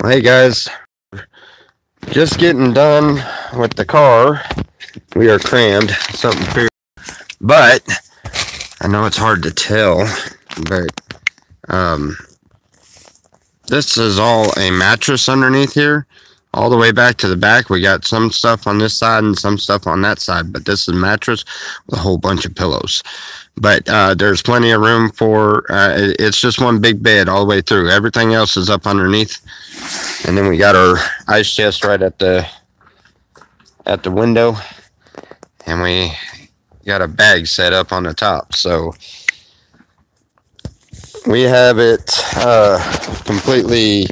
Hey guys, just getting done with the car. We are crammed, something weird, but I know it's hard to tell, but this is all a mattress underneath here. All the way back to the back, we got some stuff on this side and some stuff on that side, but this is a mattress with a whole bunch of pillows. But there's plenty of room for, it's just one big bed all the way through. Everything else is up underneath. And then we got our ice chest right at the window. And we got a bag set up on the top. So we have it completely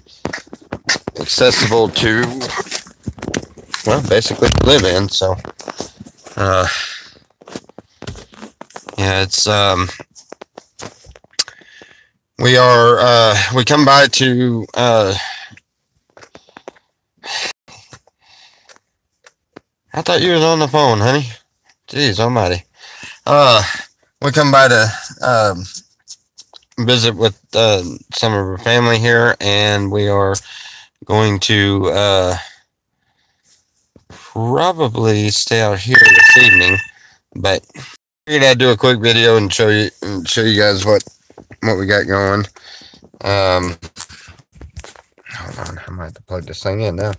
accessible to, well, basically live in. So yeah, it's we come by to I thought you was on the phone, honey. Jeez almighty. We come by to visit with some of our family here, and we are going to probably stay out here this evening, but I figured I'd do a quick video and show you guys what we got going. Hold on, I might have to plug this thing in now.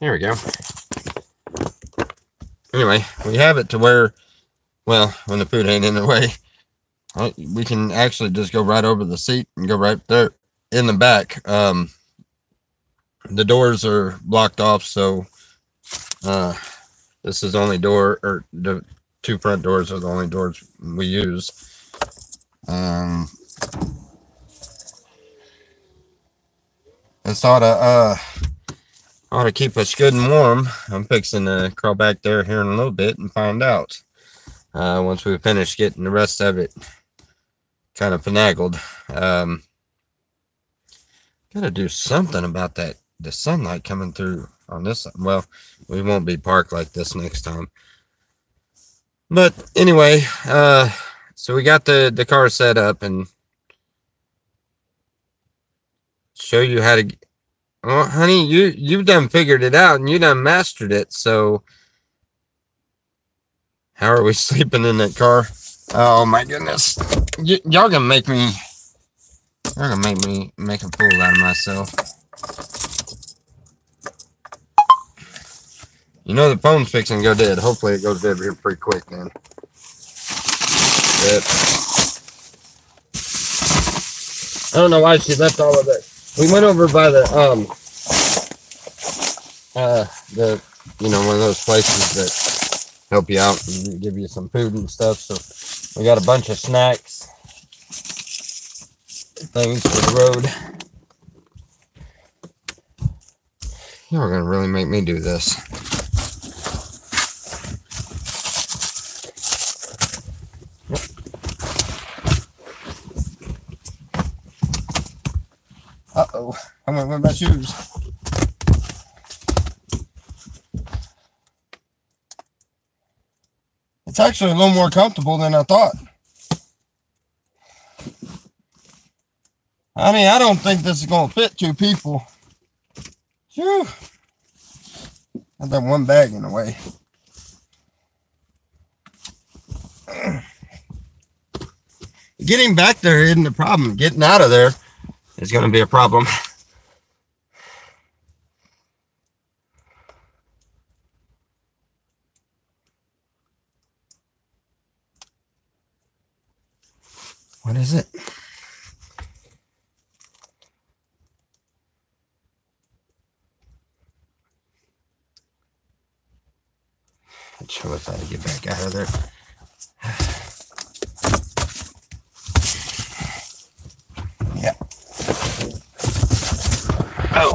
Here we go. Anyway, we have it to where, well, when the food ain't in the way, we can actually just go right over the seat and go right there in the back. The doors are blocked off, so this is the only door, or the two front doors are the only doors we use. It's ought to keep us good and warm. I'm fixing to crawl back there here in a little bit and find out once we finish getting the rest of it kind of finagled. Gotta do something about that, the sunlight coming through on this. Well, we won't be parked like this next time. But anyway, so we got the car set up and show you how to. Well, honey, you've done figured it out and you done mastered it. So how are we sleeping in that car? Oh my goodness, y'all gonna make me. You're gonna make me make a fool out of myself. You know the phone's fixing to go dead. Hopefully it goes dead here pretty quick, man. Yep. I don't know why she left all of it. We went over by the you know, one of those places that help you out and give you some food and stuff. So we got a bunch of snacks, things for the road. You're gonna really make me do this. Uh-oh, I'm gonna wear my shoes. It's actually a little more comfortable than I thought. I mean, I don't think this is gonna fit two people. Phew. Got that one bag in the way. Getting back there isn't the problem. Getting out of there is going to be a problem. What is it? Let's show us how to get back out of there. Yeah. Oh.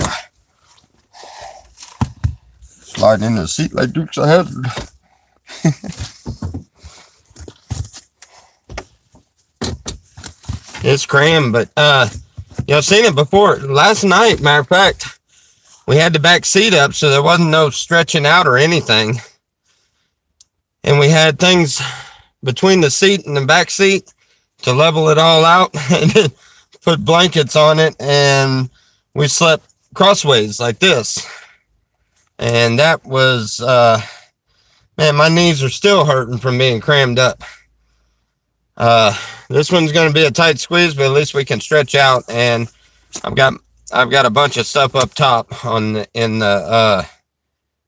Sliding into the seat like Dukes of Hazzard. It's crammed, but y'all seen it before. Last night, matter of fact, we had the back seat up, so there wasn't no stretching out or anything. And we had things between the seat and the back seat to level it all out, and then put blankets on it, and we slept crossways like this. And that was, man, my knees are still hurting from being crammed up. This one's going to be a tight squeeze, but at least we can stretch out. And I've got a bunch of stuff up top on the,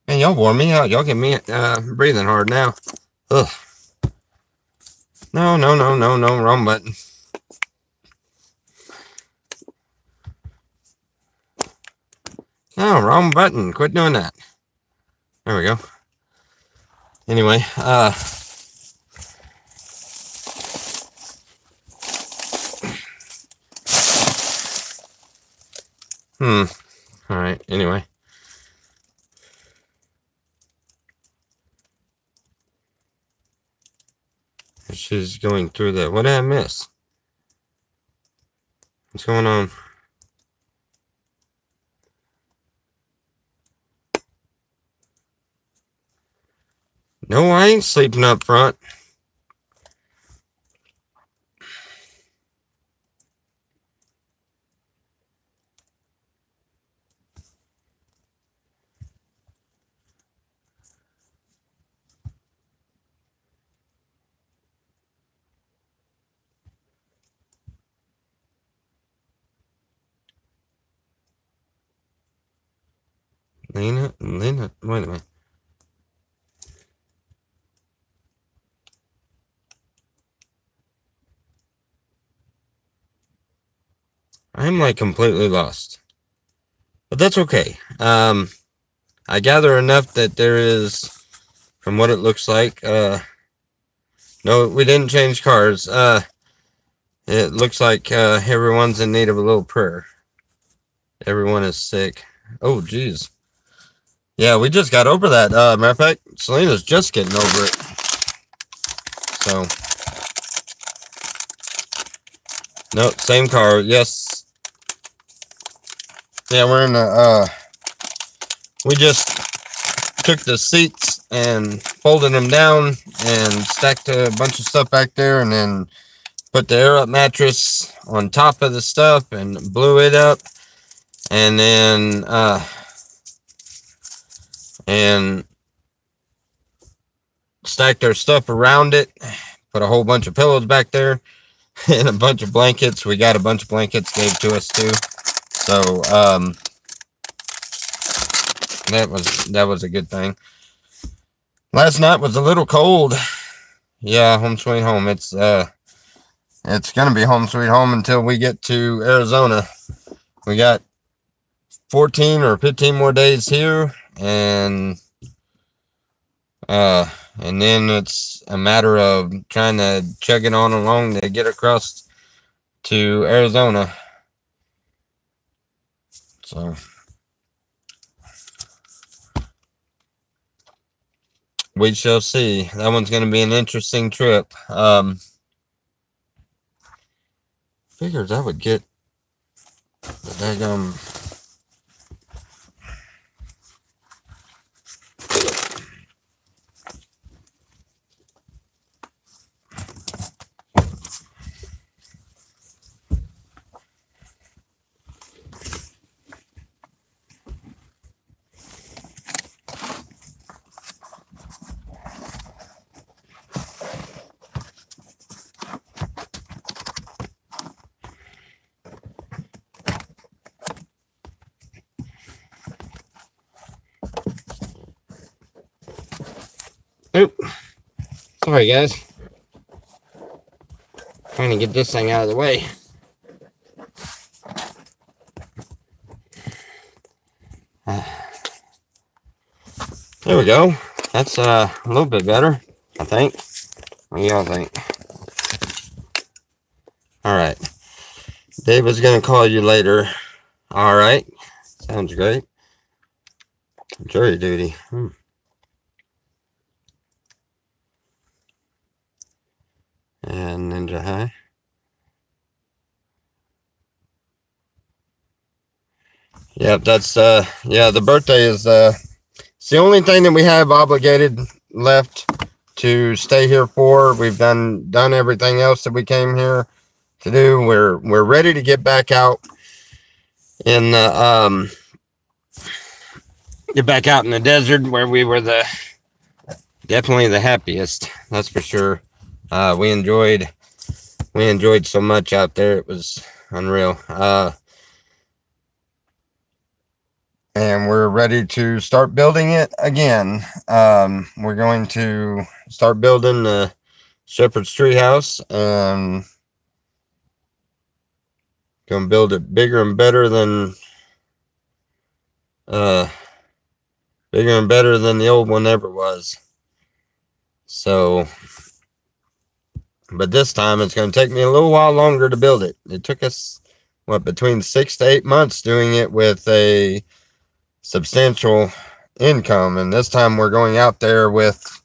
man, y'all wore me out. Y'all get me breathing hard now. Ugh. No, wrong button. No, wrong button. Quit doing that. There we go. Anyway, all right, anyway. She's going through that. What did I miss? What's going on? No, I ain't sleeping up front. Lena, wait a minute. I'm like completely lost, but that's okay. I gather enough that there is, from what it looks like, no, we didn't change cars. It looks like everyone's in need of a little prayer. Everyone is sick. Oh, geez. Yeah, we just got over that. Matter of fact, Selena's just getting over it. So, no, same car. Yes. Yeah, we're in the, we just took the seats and folded them down and stacked a bunch of stuff back there, and then put the air up mattress on top of the stuff and blew it up, and then, and stacked our stuff around it, put a whole bunch of pillows back there, and a bunch of blankets. We got a bunch of blankets gave to us too. So, that was a good thing. Last night was a little cold. Yeah, home sweet home. It's gonna be home sweet home until we get to Arizona. We got 14 or 15 more days here, and then it's a matter of trying to chug it on along to get across to Arizona. So we shall see. That one's going to be an interesting trip. Figures I would get the daggum. Oop. Sorry, guys. Trying to get this thing out of the way. There we go. That's a little bit better, I think. What do y'all think? All right. Dave was going to call you later. All right. Sounds great. Jury duty. And Ninja High. Yep, that's yeah, the birthday is it's the only thing that we have obligated left to stay here for. We've done everything else that we came here to do. We're ready to get back out in the desert where we were definitely the happiest. That's for sure. We enjoyed so much out there. It was unreal. And we're ready to start building it again. We're going to start building the Shepherd's Treehouse, and gonna build it bigger and better than the old one ever was. So, but this time it's going to take me a little while longer to build it. It took us between 6 to 8 months doing it with a substantial income, and this time we're going out there with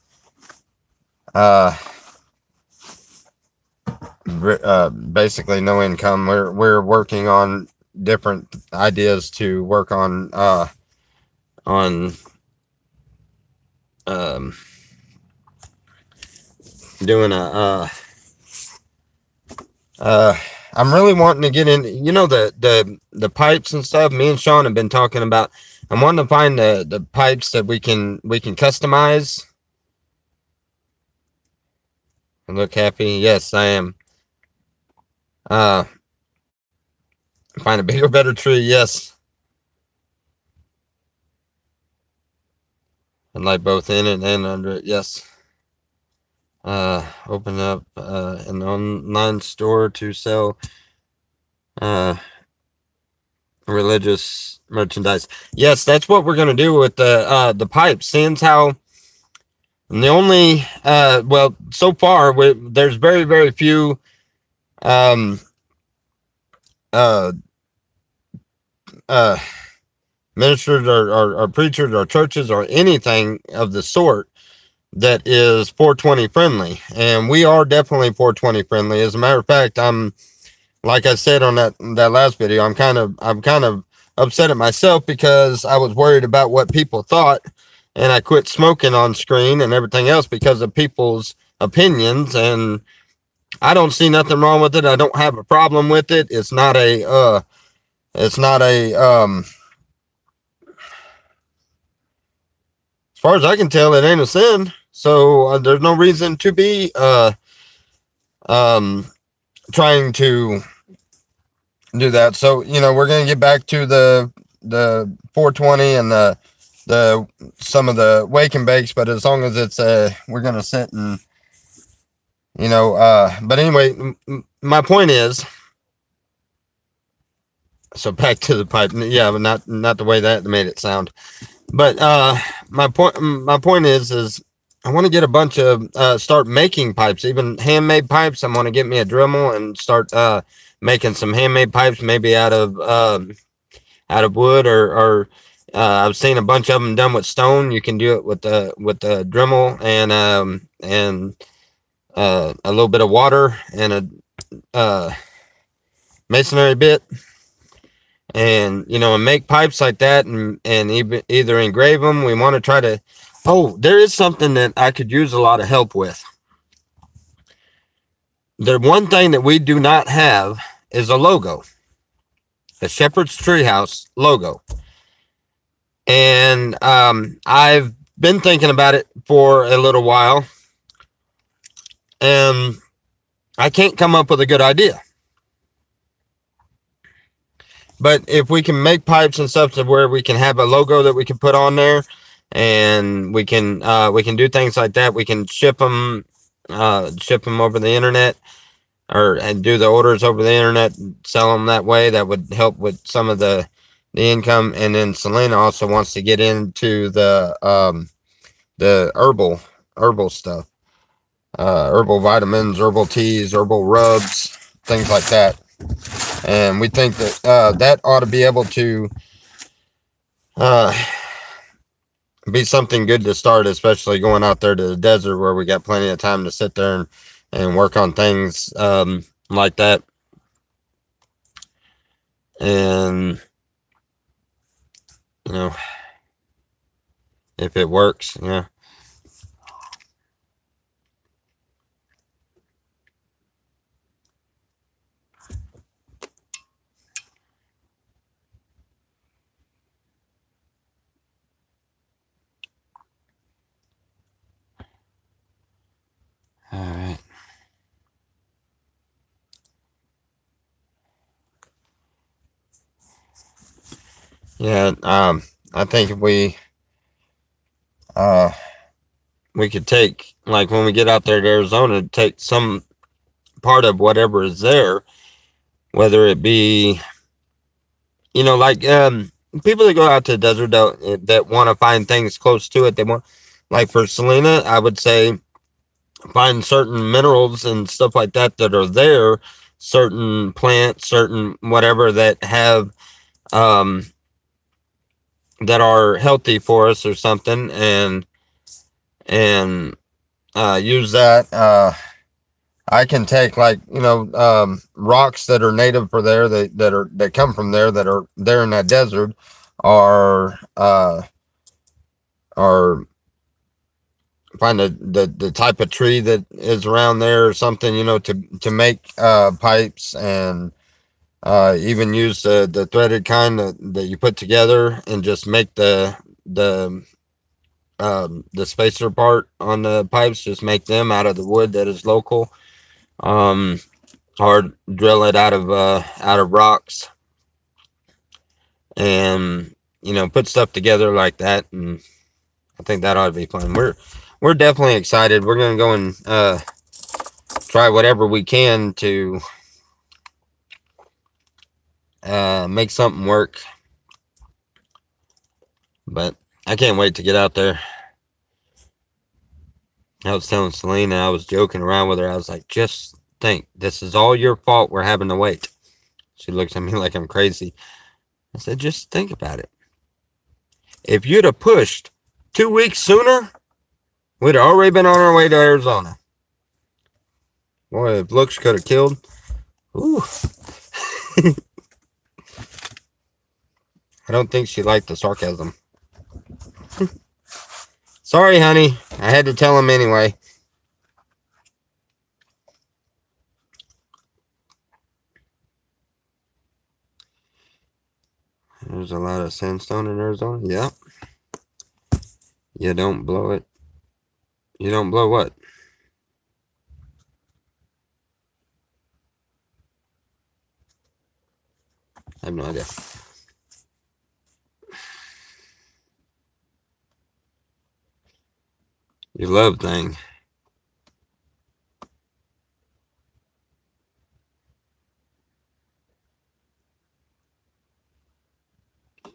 basically no income. We're working on different ideas to work on doing I'm really wanting to get in, the pipes and stuff. Me and Sean have been talking about. I'm wanting to find the pipes that we can customize. I look happy. Yes, I am. Find a bigger, better tree. Yes. And like both in it and under it. Yes. Open up an online store to sell religious merchandise. Yes, that's what we're going to do with the pipes. Since how the only well, so far there's very, very few ministers or preachers or churches or anything of the sort that is 420 friendly, and we are definitely 420 friendly. As a matter of fact, I'm, like I said on that last video, I'm kind of upset at myself because I was worried about what people thought, and I quit smoking on screen and everything else because of people's opinions. And I don't see nothing wrong with it. I don't have a problem with it. It's not a as far as I can tell, it ain't a sin. So there's no reason to be trying to do that. So, we're going to get back to the 420 and the some of the wake and bakes, but as long as it's we're going to sit and but anyway, my point is, so back to the pipe. Yeah, but not the way that made it sound. But my point is I want to get a bunch of start making pipes, even handmade pipes. I'm going to get me a Dremel and start making some handmade pipes, maybe out of wood or I've seen a bunch of them done with stone. You can do it with the Dremel and a little bit of water and a masonry bit. And and make pipes like that, and either engrave them. We want to try to. Oh, there is something that I could use a lot of help with. The one thing that we do not have is a logo, the Shepherd's Treehouse logo. And I've been thinking about it for a little while, and I can't come up with a good idea. But if we can make pipes and stuff to where we can have a logo that we can put on there, and we can do things like that. We can ship them over the internet, and do the orders over the internet, and sell them that way. That would help with some of the income. And then Selena also wants to get into the herbal stuff, herbal vitamins, herbal teas, herbal rubs, things like that. And we think that that ought to be able to be something good to start, especially going out there to the desert where we got plenty of time to sit there and work on things like that. And if it works, yeah. Yeah, I think if we could take, like when we get out there to Arizona, take some part of whatever is there, whether it be, like people that go out to the desert that want to find things close to it. They want, like for Selena, I would say find certain minerals and stuff like that are there, certain plants, certain whatever that have um that are healthy for us or something, and use that. I can take, like, rocks that are native for there, that come from there, that are there in that desert, are are find the type of tree that is around there or something, to make pipes, and even use the threaded kind that you put together, and just make the spacer part on the pipes, just make them out of the wood that is local, um or drill it out of rocks, and put stuff together like that. And I think that ought to be fun. We're definitely excited. We're gonna go and try whatever we can to make something work, but I can't wait to get out there. I was telling Selena, I was joking around with her, I was like, just think, this is all your fault, we're having to wait. She looks at me like I'm crazy. I said, just think about it. If you'd have pushed 2 weeks sooner, we'd have already been on our way to Arizona. Boy, if looks could have killed. Ooh. I don't think she liked the sarcasm. Sorry, honey. I had to tell him anyway. There's a lot of sandstone in Arizona. Yeah. You don't blow it. You don't blow what? I have no idea. You love thing.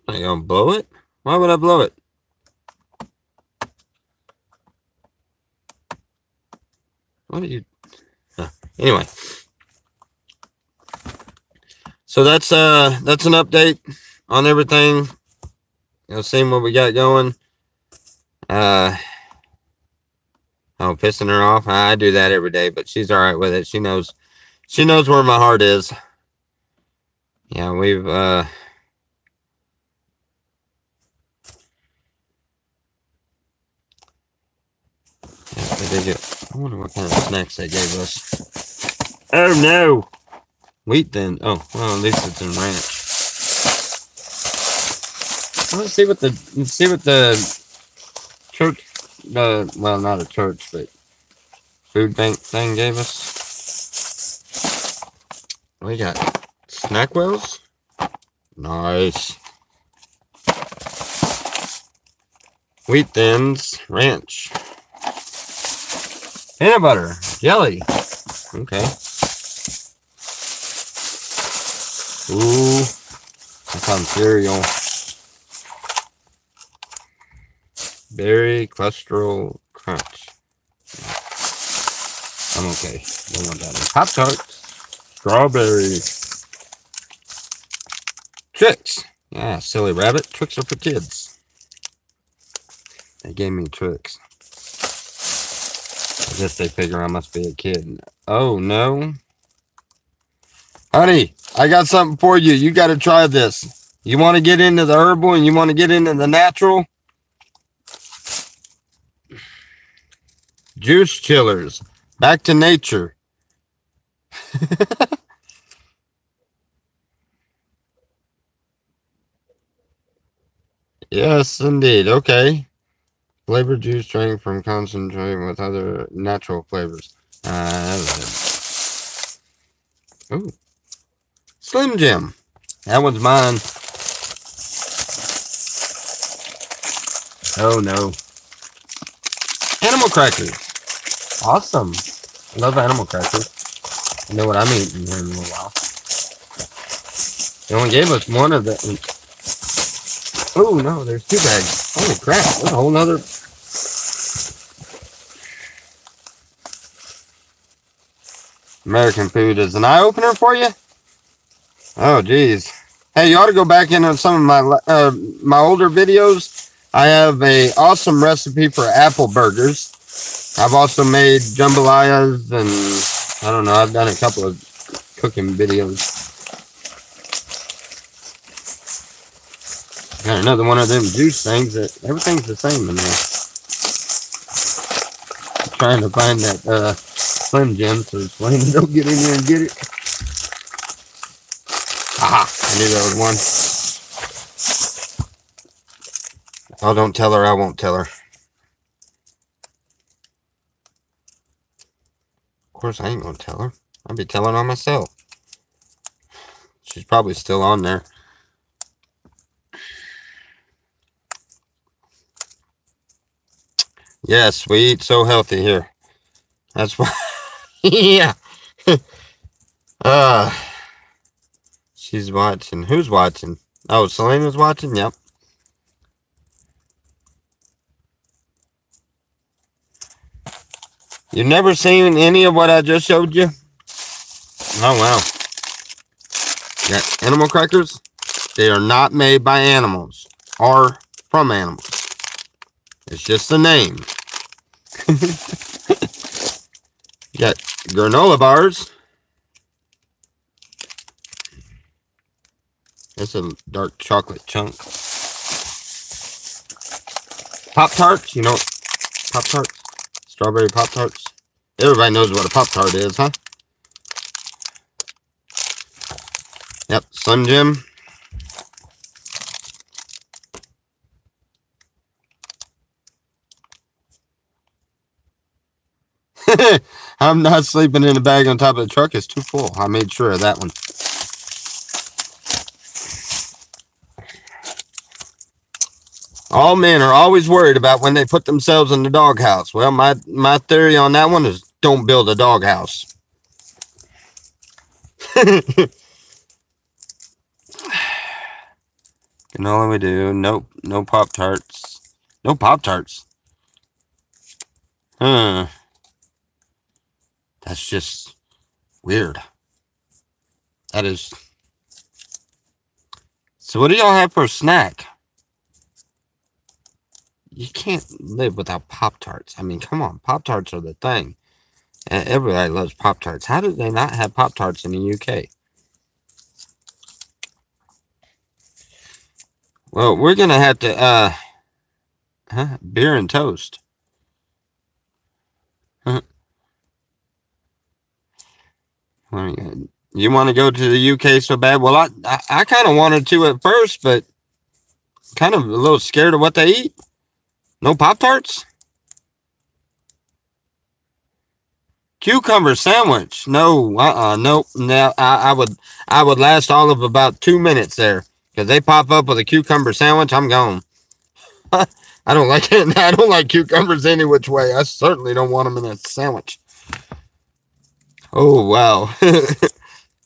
Are you gonna blow it? Why would I blow it? What are you? Anyway. So that's an update on everything. Seeing what we got going. Pissing her off. I do that every day, but she's all right with it. She knows where my heart is. Yeah, we've I wonder what kind of snacks they gave us. Oh no, wheat then. Oh well, at least it's in ranch. Let's see what the church, well, not a church, but food bank thing gave us. We got Snackwells. Nice. Wheat Thins Ranch. Peanut butter. Jelly. Okay. Ooh. That's on cereal. Berry cholesterol crunch. I'm okay. Don't want that. Pop-Tarts. Strawberry. Tricks. Yeah, silly rabbit. Tricks are for kids. They gave me tricks. I guess they figure I must be a kid. Oh, no. Honey, I got something for you. You got to try this. You want to get into the herbal and you want to get into the natural? Juice chillers. Back to nature. Yes, indeed. Okay. Flavored juice drink from concentrate with other natural flavors. Oh, Slim Jim. That one's mine. Oh no. Animal crackers. Awesome. I love animal crackers. I know what I'm eating here in a little while. They only gave us one of the. Oh no, there's 2 bags. Holy crap. That's a whole nother. American food is an eye-opener for you? Oh, geez. Hey, you ought to go back into some of my older videos. I have a awesome recipe for apple burgers. I've also made jambalayas, and I don't know, I've done a couple of cooking videos. Got another one of them juice things that everything's the same in there. I'm trying to find that Slim Jim so Slim don't get in here and get it. Aha! I knew there was one. Oh, don't tell her I won't tell her. Of course I ain't gonna tell her. I'll be telling on myself. She's probably still on there. Yes, we eat so healthy here. That's why. Yeah. She's watching. Who's watching? Oh, Selena's watching? Yep. You've never seen any of what I just showed you? Oh, wow. Yeah, animal crackers. They are not made by animals or from animals. It's just the name. You got granola bars. That's a dark chocolate chunk. Pop-Tarts. You know Pop-Tarts? Strawberry Pop-Tarts. Everybody knows what a Pop-Tart is, huh? Yep, Slim Jim. I'm not sleeping in a bag on top of the truck. It's too full. I made sure of that one. All men are always worried about when they put themselves in the doghouse. Well, my theory on that one is don't build a doghouse. Canola we do. Nope. No Pop-Tarts. No Pop-Tarts. Huh. That's just weird. That is. So what do y'all have for a snack? You can't live without Pop-Tarts. I mean, come on. Pop-Tarts are the thing. Everybody loves Pop-Tarts. How did they not have Pop-Tarts in the UK? Well, we're going to have to, beer and toast. You want to go to the UK so bad? Well, I kind of wanted to at first, but kind of a little scared of what they eat. No Pop-Tarts? Cucumber sandwich. No, nope. No, I would last all of about 2 minutes there. Because they pop up with a cucumber sandwich, I'm gone. I don't like it. I don't like cucumbers any which way. I certainly don't want them in a sandwich. Oh, wow.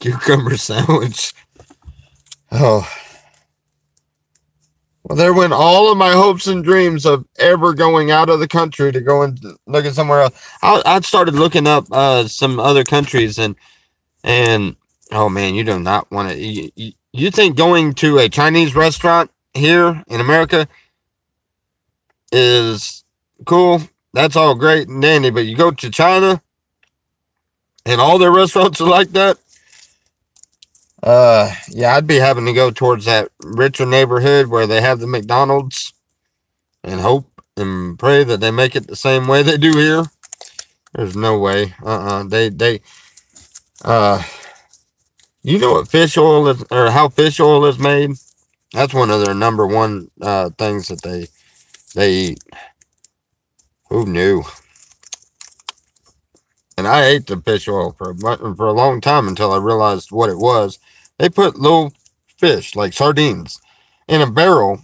Cucumber sandwich. Oh. Well, there went all of my hopes and dreams of ever going out of the country to go and look at somewhere else. I started looking up some other countries, and oh man, you do not want to. You think going to a Chinese restaurant here in America is cool? That's all great and dandy, but you go to China and all their restaurants are like that. Yeah, I'd be having to go towards that richer neighborhood where they have the McDonald's and hope and pray that they make it the same way they do here. There's no way. You know what fish oil is, or how fish oil is made? That's one of their number one things that they eat. Who knew? And I ate the fish oil for a long time until I realized what it was. They put little fish, like sardines, in a barrel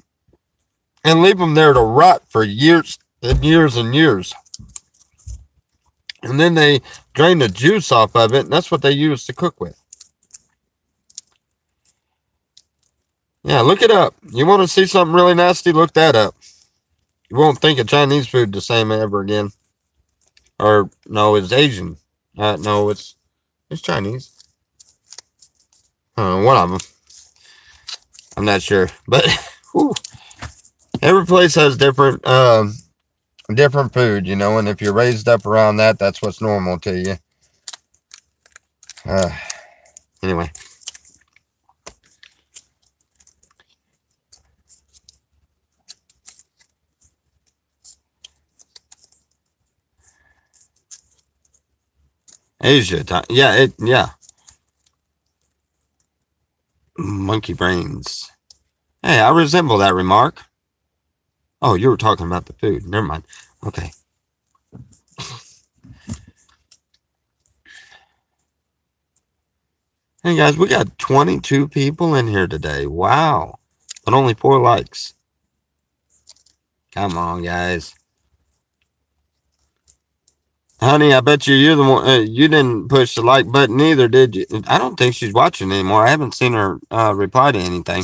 and leave them there to rot for years and years and years. And then they drain the juice off of it, and that's what they use to cook with. Yeah, look it up. You want to see something really nasty? Look that up. You won't think of Chinese food the same ever again. Or, no, it's Asian. No, it's Chinese. I don't know, one of them. I'm not sure. But, whew, every place has different food, you know, and if you're raised up around that, that's what's normal to you. Anyway. Asia, yeah. Monkey brains. Hey, I resemble that remark. Oh, you were talking about the food. Never mind. Okay. Hey, guys, we got 22 people in here today. Wow. But only 4 likes. Come on, guys. Honey, I bet you're the one. You didn't push the like button either, did you? I don't think she's watching anymore. I haven't seen her reply to anything.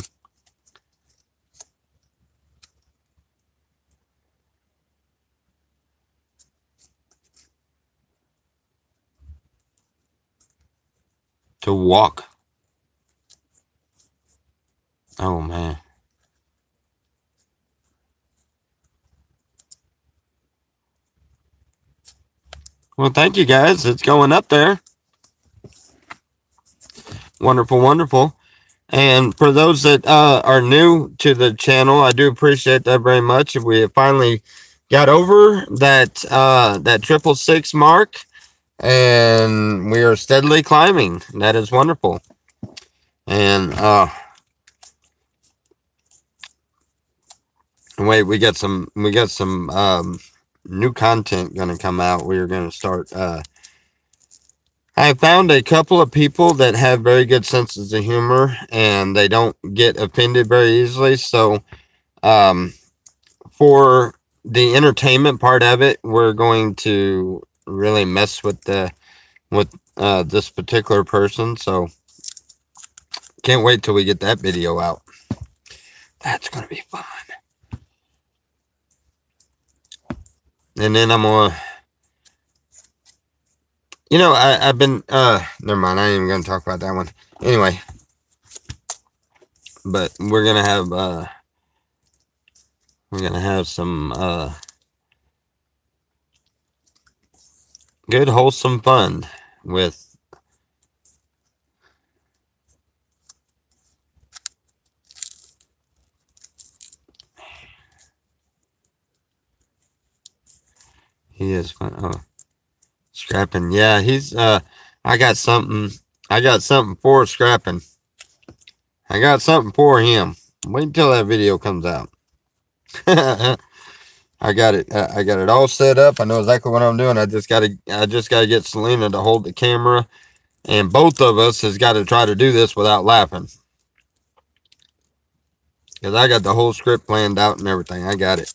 To walk. Oh, man. Well, thank you, guys. It's going up there. Wonderful, wonderful. And for those that are new to the channel, I do appreciate that very much. We have finally got over that 666 mark, and we are steadily climbing. That is wonderful. And wait, we got some new content going to come out. We are going to start. I found a couple of people that have very good senses of humor, and they don't get offended very easily. So, for the entertainment part of it, we're going to really mess with this particular person. So, can't wait till we get that video out. That's going to be fun. And then I'm going to, you know, I've been, never mind. I ain't even going to talk about that one. Anyway, but we're going to have some, good, wholesome fun with, he is fun. Oh, Scrapping. Yeah, he's, I got something for Scrapping. I got something for him. Wait until that video comes out. I got it all set up. I know exactly what I'm doing. I just gotta get Selena to hold the camera, and both of us has got to try to do this without laughing, because I got the whole script planned out and everything. I got it.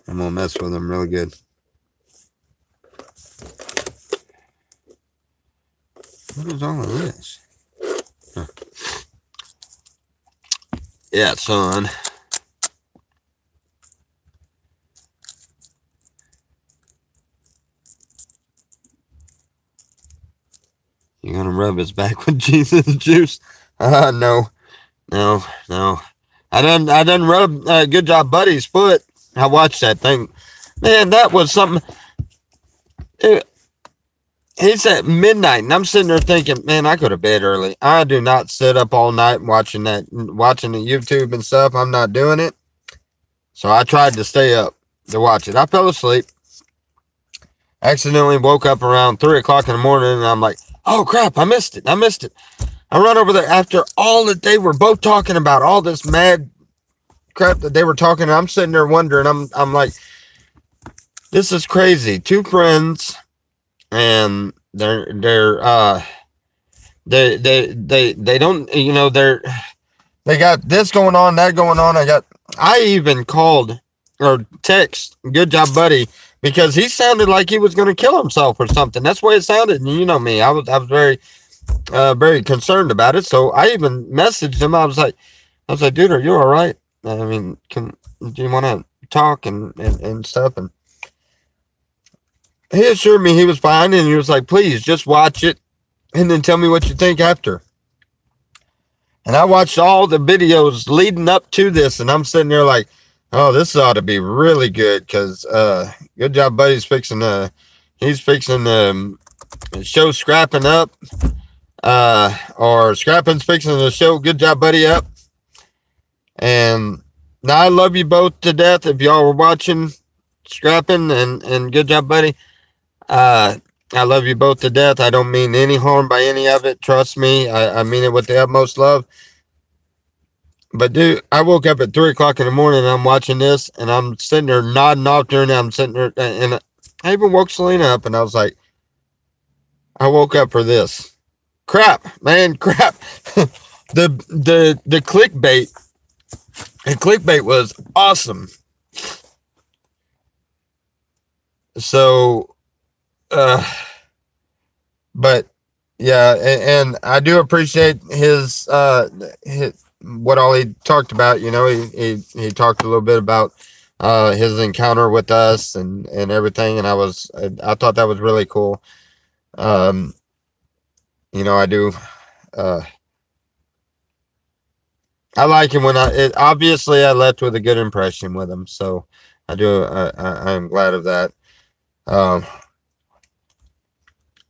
I'm gonna mess with him really good. What is all of this? Huh. Yeah, son. You gonna rub his back with Jesus juice? No. I done rubbed Good Job Buddy's foot. I watched that thing. Man, that was something. It's at midnight, and I'm sitting there thinking, man, I go to bed early. I do not sit up all night watching the YouTube and stuff. I'm not doing it. So I tried to stay up to watch it. I fell asleep. Accidentally woke up around 3 o'clock in the morning, and I'm like, oh, crap, I missed it. I run over there after all that they were both talking about, all this mad crap that they were talking. I'm sitting there wondering, I'm like, this is crazy. 2 friends, and they don't, you know, they got this going on, that going on. I even called or text Good Job Buddy because he sounded like he was going to kill himself or something. That's the way it sounded. And you know me, I was very, very concerned about it. So I even messaged him. I was like, dude, are you all right? I mean, do you want to talk and stuff? And he assured me he was fine. And he was like, please just watch it and then tell me what you think after. And I watched all the videos leading up to this, and I'm sitting there like, oh, this ought to be really good because Good Job Buddy's fixing show Scrapping Up, or Scrapping's fixing to show Good Job Buddy up. And now I love you both to death. If y'all were watching Scrapping and Good Job Buddy, I love you both to death. I don't mean any harm by any of it. Trust me. I mean it with the utmost love. But dude, I woke up at 3 o'clock in the morning and I'm watching this and I'm sitting there nodding off during that. I'm sitting there and I even woke Selena up and I was like, I woke up for this. Crap, man, crap. the clickbait. And clickbait was awesome. So but yeah, and I do appreciate his what all he talked about. You know, he talked a little bit about his encounter with us and everything, and I thought that was really cool. You know, I do I like him when obviously I left with a good impression with him, so I'm glad of that.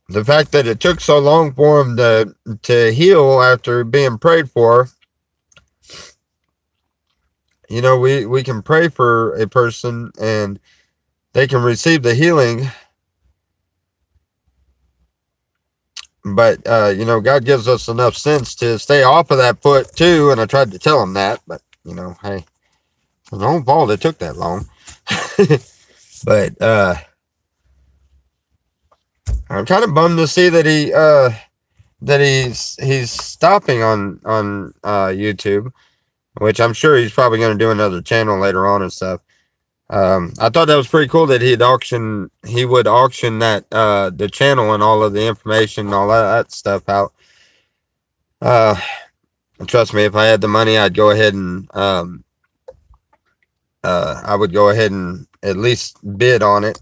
The fact that it took so long for him to heal after being prayed for. You know, we can pray for a person and they can receive the healing. But, you know, God gives us enough sense to stay off of that foot too. And I tried to tell him that, but, you know, hey, it's his own fault it took that long. But, I'm kind of bummed to see that he's stopping on YouTube, which I'm sure he's probably going to do another channel later on and stuff. I thought that was pretty cool that he would auction that the channel and all of the information and all that stuff out. Trust me, if I had the money, I'd go ahead and I would go ahead and at least bid on it.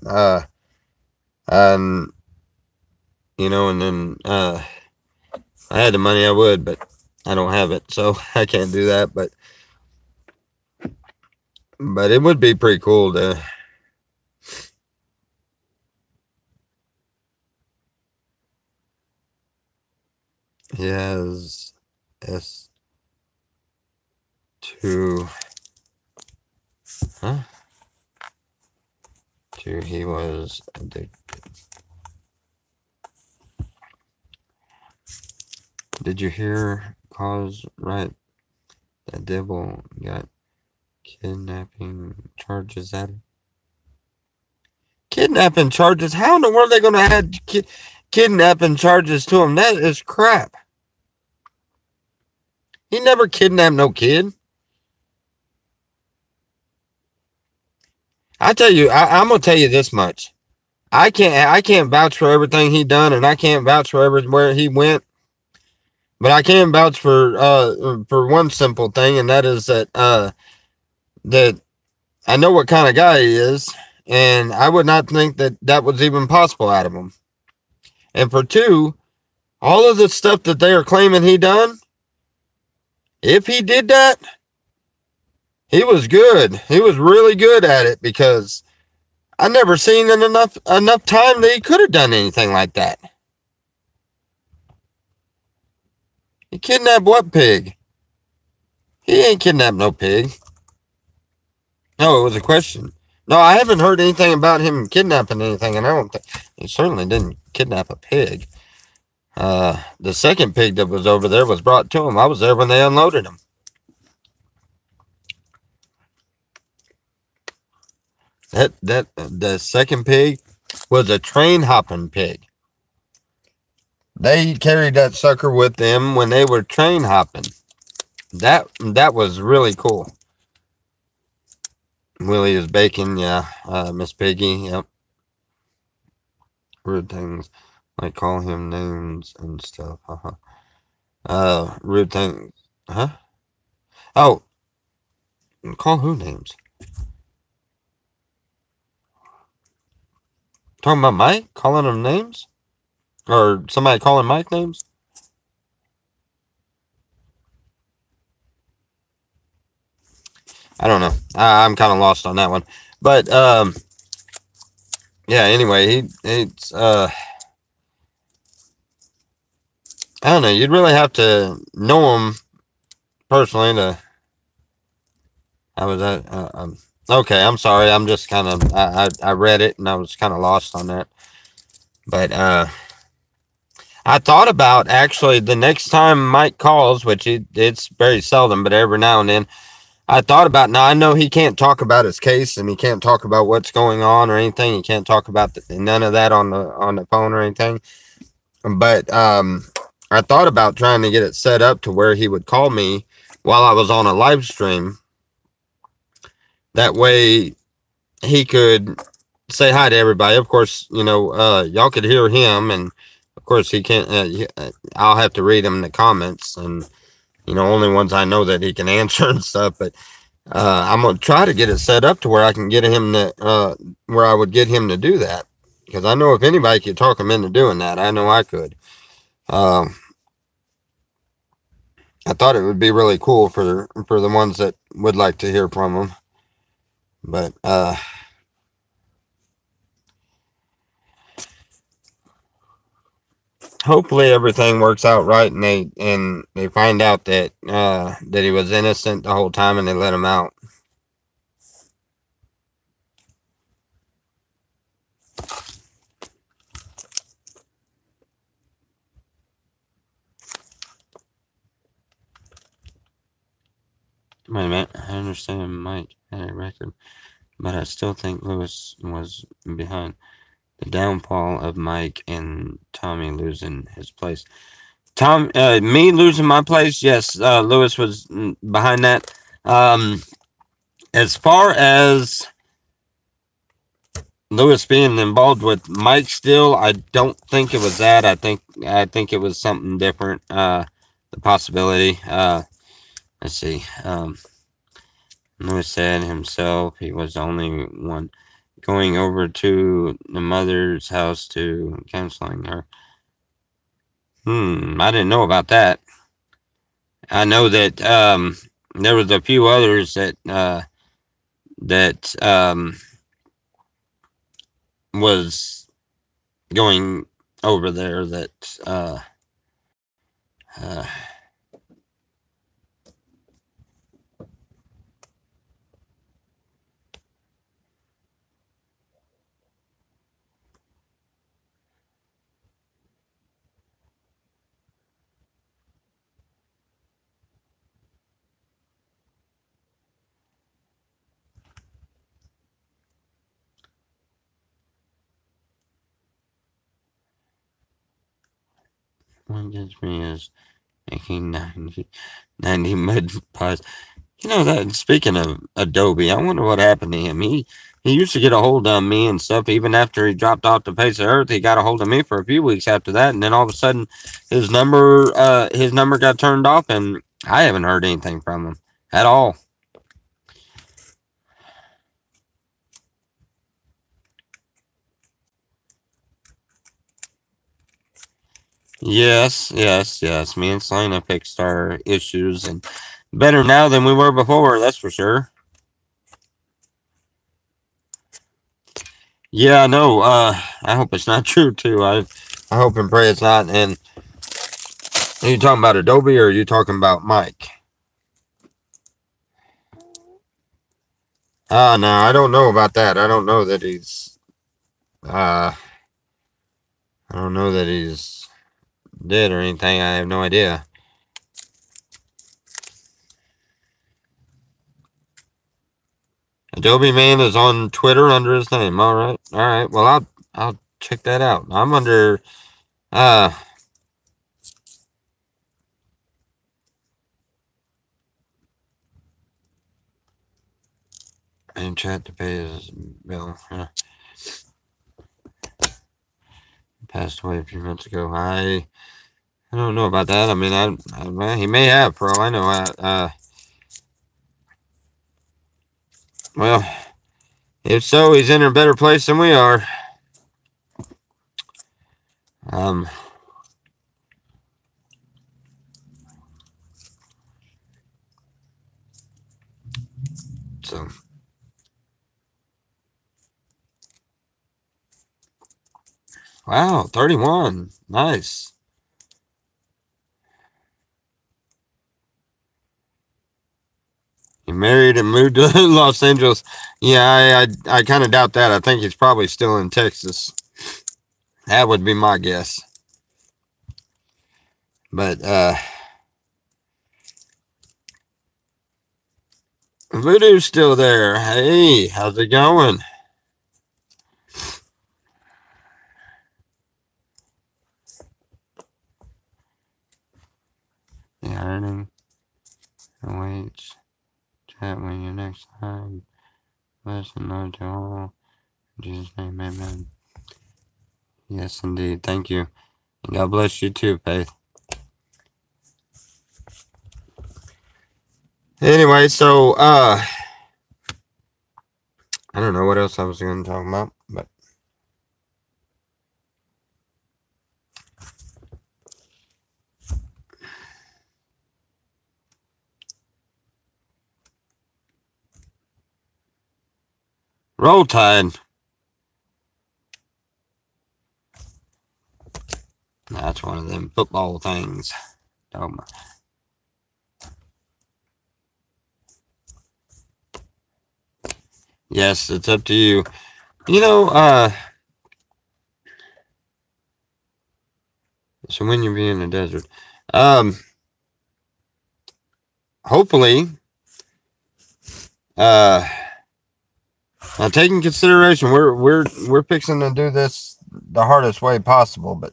And you know, and then I had the money, I would, but I don't have it, so I can't do that. But it would be pretty cool to he has S2 he was addicted. Did you hear cause right? That devil got kidnapping charges at him. Kidnapping charges? How in the world are they going to add kidnapping charges to him? That is crap. He never kidnapped no kid. I tell you, I'm gonna tell you this much. I can't vouch for everything he done, and I can't vouch for everywhere he went. But I can vouch for one simple thing, and that is that that I know what kind of guy he is, and I would not think that was even possible out of him. And for two, all of the stuff that they are claiming he done, if he did that, he was good. He was really good at it, because I never seen enough time that he could have done anything like that. He kidnapped what pig? He ain't kidnapped no pig. No, it was a question. No, I haven't heard anything about him kidnapping anything, and I don't think he certainly didn't kidnap a pig. The second pig that was over there was brought to him. I was there when they unloaded him. The second pig was a train hopping pig. They carried that sucker with them when they were train hopping. That was really cool. Willie is baking, yeah. Miss Piggy, yep. Rude things like call him names and stuff. Rude things, huh? Oh, call who names? Talking about Mike? Calling him names? Or somebody calling Mike names? I don't know. I'm kind of lost on that one. But yeah, anyway, it's I don't know, you'd really have to know him personally to how was that okay, I'm sorry. I'm just kind of I read it and I was kind of lost on that. But I thought about actually the next time Mike calls, which it's very seldom, but every now and then, I thought about, now I know he can't talk about his case and he can't talk about what's going on or anything. He can't talk about none of that on the phone or anything. But I thought about trying to get it set up to where he would call me while I was on a live stream. That way he could say hi to everybody. Of course, you know, y'all could hear him, and of course he can't. I'll have to read him in the comments, and you know, only ones I know that he can answer and stuff. But I'm gonna try to get it set up to where I can get him to where I would get him to do that, because I know if anybody could talk him into doing that, I know I could. I thought it would be really cool for the ones that would like to hear from him, but hopefully everything works out right, and they find out that that he was innocent the whole time and they let him out. Wait a minute, I understand Mike had a record, but I still think Lewis was behind the downfall of Mike and Tommy losing his place. Me losing my place, yes, Lewis was behind that. As far as Lewis being involved with Mike still, I don't think it was that. I think it was something different. The possibility. Let's see. Lewis said himself he was only one going over to the mother's house to counseling her. I didn't know about that. I know that there was a few others that was going over there that what gets me is making 90 mud pies. You know, that speaking of Adobe, I wonder what happened to him. He used to get a hold of me and stuff. Even after he dropped off the face of earth, he got a hold of me for a few weeks after that, and then all of a sudden his number got turned off, and I haven't heard anything from him at all. Yes. Me and Selena fixed our issues, and better now than we were before, that's for sure. Yeah, no, I hope it's not true too. I hope and pray it's not. And are you talking about Adobe or are you talking about Mike? No, I don't know about that. I don't know that he's I don't know that he's dead or anything. I have no idea. Adobe Man is on Twitter under his name. All right. Well, I'll check that out. I'm under And chat to pay his bill. Passed away a few months ago. I don't know about that. I mean, he may have, for all I know. Well, if so, he's in a better place than we are. So. Wow, 31. Nice. He married and moved to Los Angeles. Yeah, I kind of doubt that. I think he's probably still in Texas. That would be my guess. But Voodoo's still there. Hey, how's it going? The ironing awaits. Chat when you next time. Listen, Lord, to all. In Jesus' name, amen. Yes, indeed. Thank you. And God bless you too, Faith. Anyway, so I don't know what else I was going to talk about, but Roll Tide. That's one of them football things. Oh my. Yes, it's up to you. You know, so when you be in the desert, hopefully, now taking consideration, we're fixing to do this the hardest way possible, but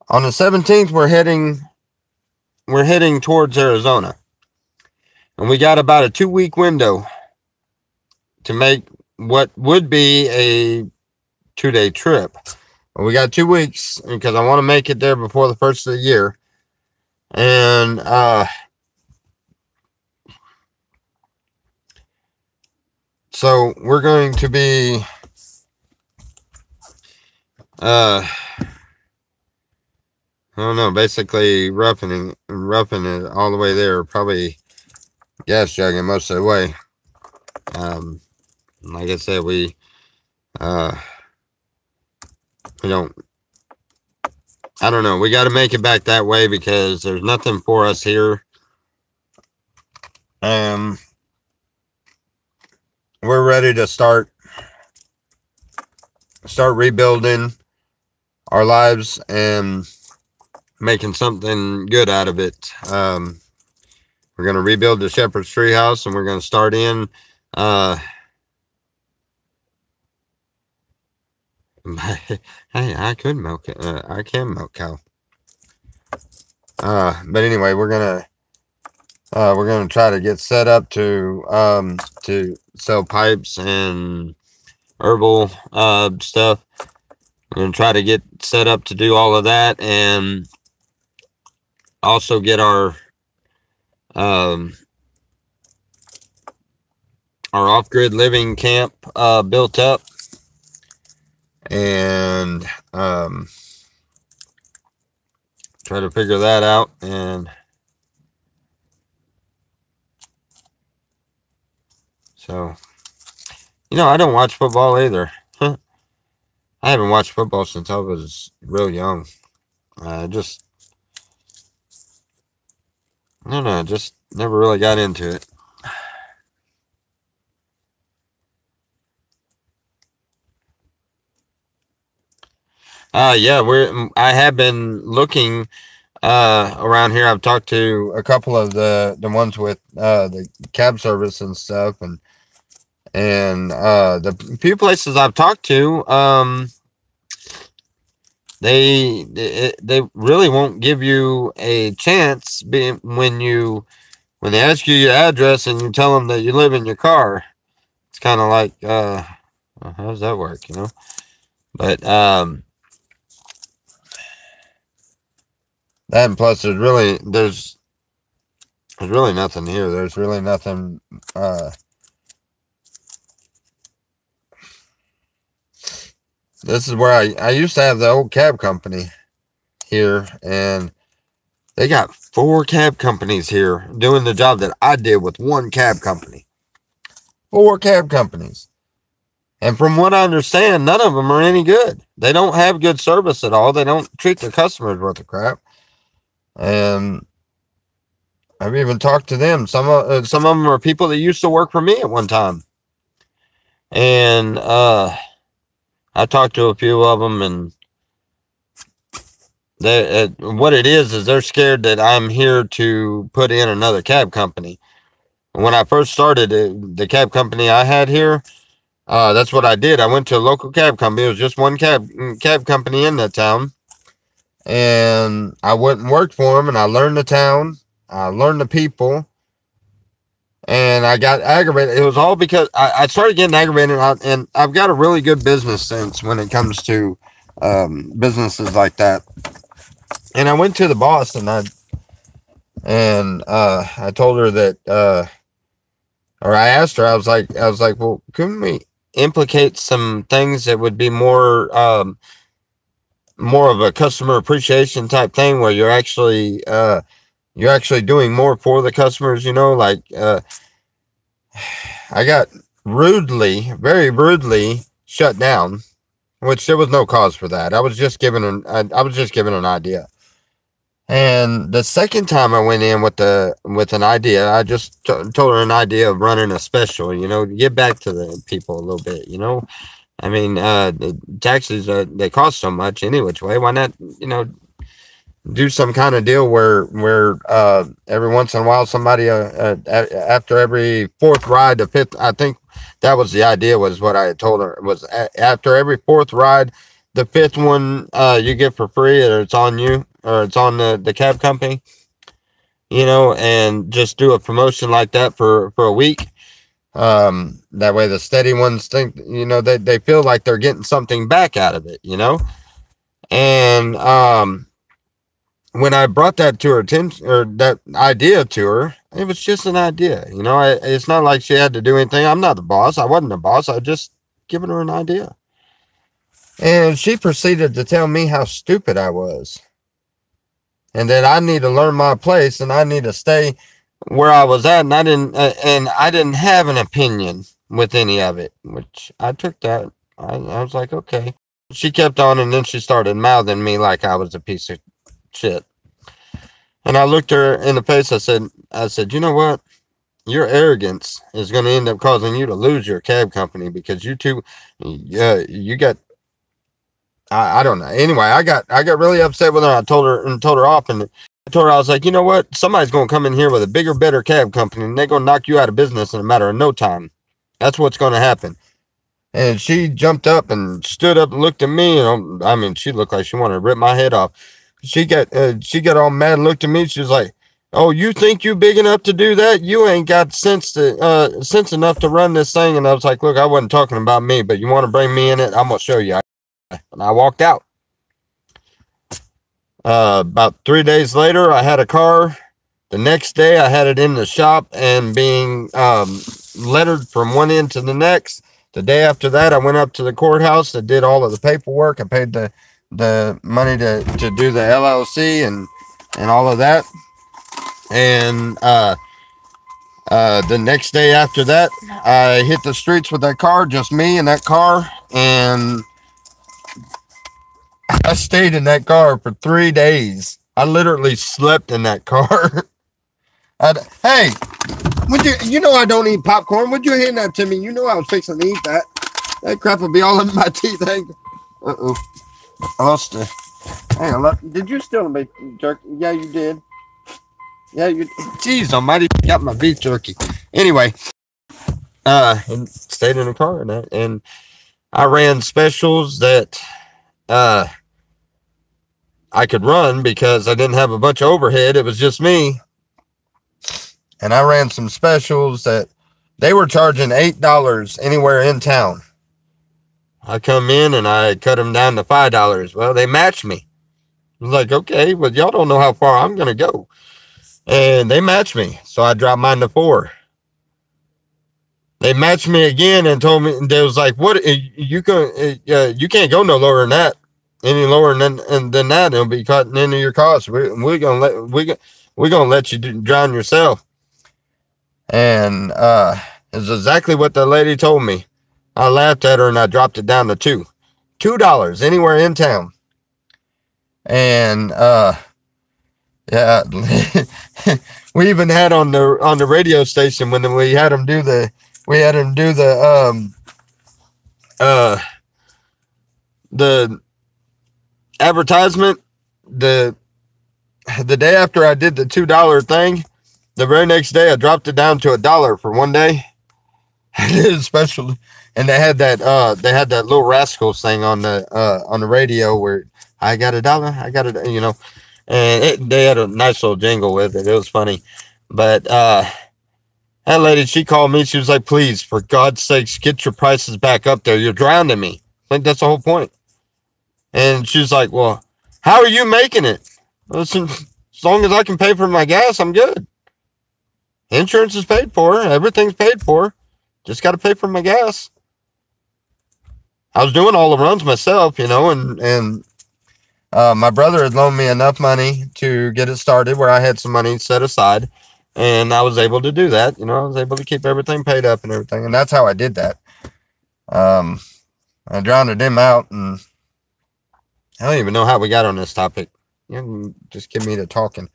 on the 17th, we're heading towards Arizona, and we got about a 2-week window to make what would be a 2-day trip. We got 2 weeks because I want to make it there before the first of the year. And so we're going to be I don't know, basically roughing it all the way there, probably gas jugging most of the way. Like I said, we don't, I don't know. We got to make it back that way because there's nothing for us here. We're ready to start rebuilding our lives and making something good out of it. We're going to rebuild the Shepherd's Treehouse, and we're going to start in hey, I could milk it. I can milk cow. But anyway, we're gonna try to get set up to sell pipes and herbal stuff. We're gonna try to get set up to do all of that, and also get our off-grid living camp built up. And try to figure that out. And so, you know, I don't watch football either. I haven't watched football since I was real young. I don't know, just never really got into it. Yeah, I have been looking around here. I've talked to a couple of the ones with the cab service and stuff, and the few places I've talked to, they really won't give you a chance when they ask you your address and you tell them that you live in your car. It's kind of like, how does that work, you know? But, that, and plus there's really nothing here. There's really nothing, this is where I used to have the old cab company here, and they got 4 cab companies here doing the job that I did with one cab company. 4 cab companies. And from what I understand, none of them are any good. They don't have good service at all. They don't treat their customers worth of crap. And I've even talked to them. Some of them are people that used to work for me at one time. And I talked to a few of them, and they, what it is they're scared that I'm here to put in another cab company. When I first started the cab company I had here, that's what I did. I went to a local cab company. It was just one cab company in that town. And I went and worked for them, and I learned the town. I learned the people. And I got aggravated. It was all because I started getting aggravated, and I've got a really good business sense when it comes to businesses like that. And I went to the boss, and I told her that, or I asked her, I was like, well, couldn't we implicate some things that would be more of a customer appreciation type thing, where you're actually doing more for the customers, you know, like, I got very rudely shut down, which there was no cause for that. I was just given an idea. And the second time I went in with an idea, I just told her an idea of running a special, you know, to give back to the people a little bit, you know. I mean, the taxes, they cost so much any which way. Why not, you know, do some kind of deal where every once in a while somebody after every 4th ride, the 5th, I think that was the idea, was what I had told her, was after every 4th ride, the 5th one you get for free, or it's on you, or it's on the cab company, you know, and just do a promotion like that for a week. That way the steady ones think, you know, they feel like they're getting something back out of it, you know. And when I brought that to her attention, or that idea to her, it was just an idea, you know. It's not like she had to do anything. I'm not the boss. I wasn't the boss. I just given her an idea. And she proceeded to tell me how stupid I was, and that I need to learn my place, and I need to stay where I was at. And I didn't have an opinion with any of it, which I took that. I was like, okay. She kept on, and then she started mouthing me like I was a piece of shit. And I looked her in the face. I said, you know what? Your arrogance is going to end up causing you to lose your cab company, because you got, I don't know. Anyway, I got really upset with her. I told her off, and I told her, I was like, you know what? Somebody's going to come in here with a bigger, better cab company, and they're going to knock you out of business in a matter of no time. That's what's going to happen. And she jumped up and stood up and looked at me, and I mean, she looked like she wanted to rip my head off. She got all mad and looked at me. She was like, oh, you think you big enough to do that? You ain't got sense enough to run this thing. And I was like, look, I wasn't talking about me, but you want to bring me in it? I'm going to show you. And I walked out. About 3 days later, I had a car. The next day, I had it in the shop and being lettered from one end to the next. The day after that, I went up to the courthouse. I did all of the paperwork. I paid the money to do the LLC and all of that. And the next day after that, I hit the streets with that car, just me and that car, and I stayed in that car for 3 days. I literally slept in that car. Hey, you know I don't eat popcorn. Would you hand that to me? You know I was fixing to eat that. That crap will be all in my teeth. Uh-oh. I lost it. Hang on, did you steal my jerky? Yeah, you did. Yeah, you. Jeez almighty, got my beef jerky. Anyway, and stayed in the car and I ran specials that I could run because I didn't have a bunch of overhead. It was just me. And I ran some specials that They were charging $8 anywhere in town. I come in and I cut them down to $5. Well, they matched me. I was like, okay, well, y'all don't know how far I'm going to go. And they matched me. So I dropped mine to $4. They matched me again and told me, they was like, what, you can't go no lower than that. Any lower than that, it'll be cutting into your costs. We're gonna let you drown yourself. And it's exactly what the lady told me. I laughed at her and I dropped it down to $2 anywhere in town. And yeah, we even had on the radio station when we had them do the advertisement the day after I did the $2 thing. The very next day I dropped it down to $1 for one day. Especially, and they had that little Rascals thing on the radio where I got $1, I got it, and they had a nice little jingle with it. It was funny. But that lady, she called me, she was like, please, for God's sakes, get your prices back up there. You're drowning me. I think that's the whole point. And she's like, well, how are you making it? Listen, as long as I can pay for my gas, I'm good. Insurance is paid for. Everything's paid for. Just got to pay for my gas. I was doing all the runs myself, and my brother had loaned me enough money to get it started where I had some money set aside, and I was able to do that. I was able to keep everything paid up and everything, and that's how I did that. I drowned him out, and I don't even know how we got on this topic. Just give me the talking.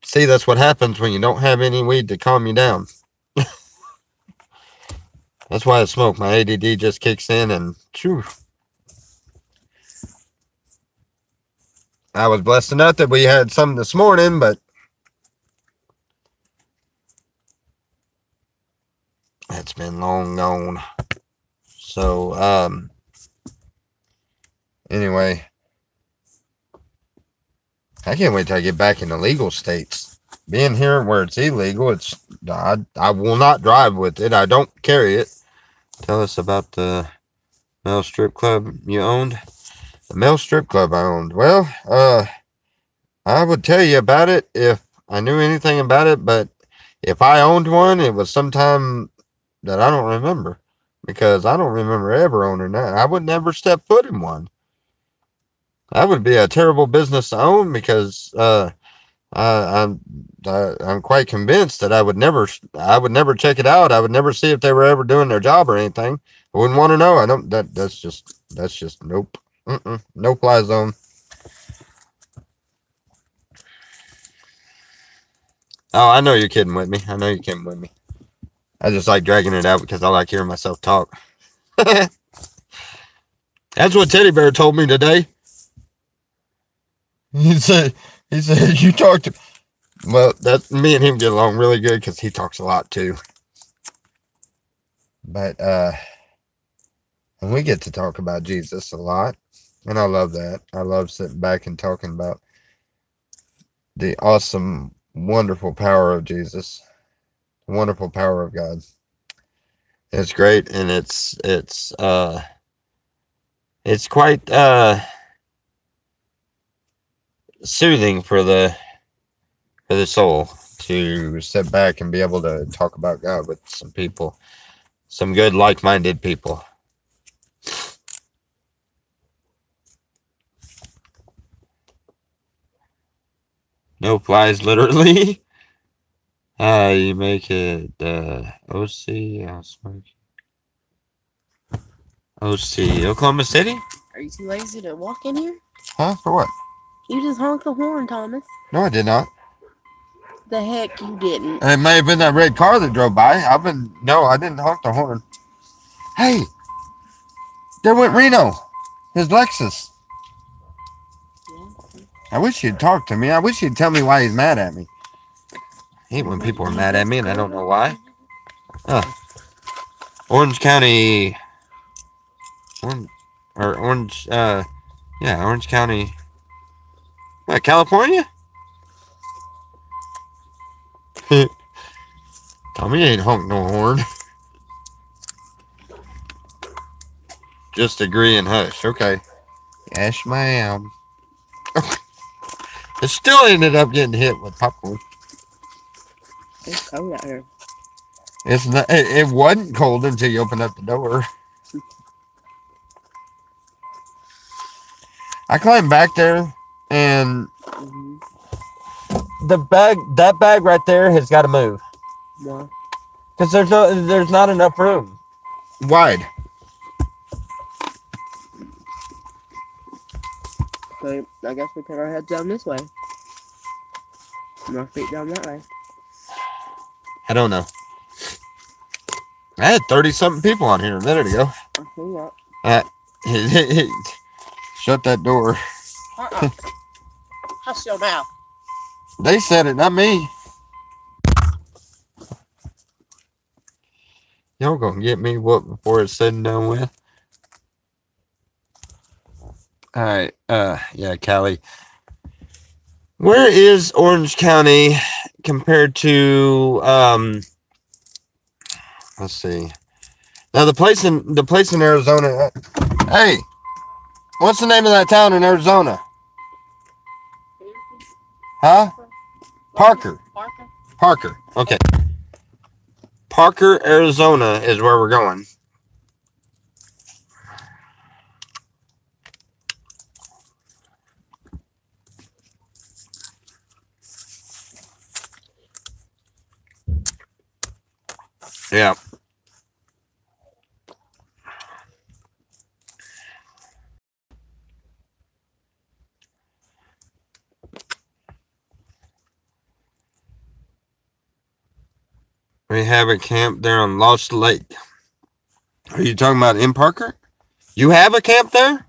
See, that's what happens when you don't have any weed to calm you down. That's why I smoke. My ADD just kicks in, and phew. I was blessed enough that we had some this morning, but that's been long gone. So, anyway, I can't wait till I get back in the legal states. Being here where it's illegal, I will not drive with it. I don't carry it. Tell us about the male strip club you owned. The male strip club I owned. Well, I would tell you about it if I knew anything about it, but if I owned one, it was sometime that I don't remember, because I don't remember ever owning that. I would never step foot in one. That would be a terrible business to own, because I'm quite convinced that I would never check it out. I would never see if they were ever doing their job or anything. I wouldn't want to know. That's just nope. No fly zone. Oh, I know you're kidding with me. I just like dragging it out because I like hearing myself talk. That's what Teddy Bear told me today. He said, you talked to... Well, that me and him get along really good because he talks a lot too. But, and we get to talk about Jesus a lot. And I love that. I love sitting back and talking about the awesome, wonderful power of Jesus. The wonderful power of God. It's great, and it's quite soothing for the soul to sit back and be able to talk about God with some people, some good like-minded people. No flies, literally. You make it OC. OC, Oklahoma City. Are you too lazy to walk in here? Huh? For what? You just honked the horn, Thomas. No, I did not. The heck you didn't. It may have been that red car that drove by. No, I didn't honk the horn. Hey, there went Reno. His Lexus. Yeah. I wish he'd talk to me. I wish he'd tell me why he's mad at me. I hate when people are mad at me and I don't know why. Orange County. Orange County. California? Tommy ain't honk no horn. Just agree and hush. Okay. Yes, ma'am. It still ended up getting hit with popcorn. It's cold out here. It's not. It wasn't cold until you opened up the door. I climbed back there, and that bag right there has got to move. Why? Because there's not enough room. Wide. So I guess we put our heads down this way. And our feet down that way. I don't know. I had 30-something people on here a minute ago. I see that. Shut that door. Hush your mouth. They said it, not me. Y'all gonna get me whooped before it's said and done with. All right. Yeah, Callie. Where is Orange County compared to let's see. Now the place in Arizona. Hey, what's the name of that town in Arizona? Huh? Parker. Parker. Okay. Parker, Arizona is where we're going. Yeah. We have a camp there on Lost Lake. Are you talking about in Parker? You have a camp there?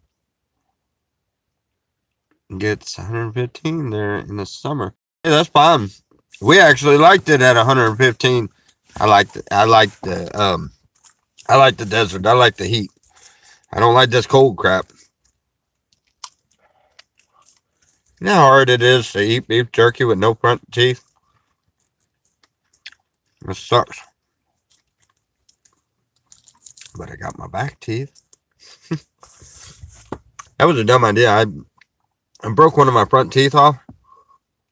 Gets 115 there in the summer. Hey, that's fine. We actually liked it at 115. I like the desert. I like the heat. I don't like this cold crap. You know how hard it is to eat beef jerky with no front teeth? It sucks. But I got my back teeth. That was a dumb idea. I broke one of my front teeth off.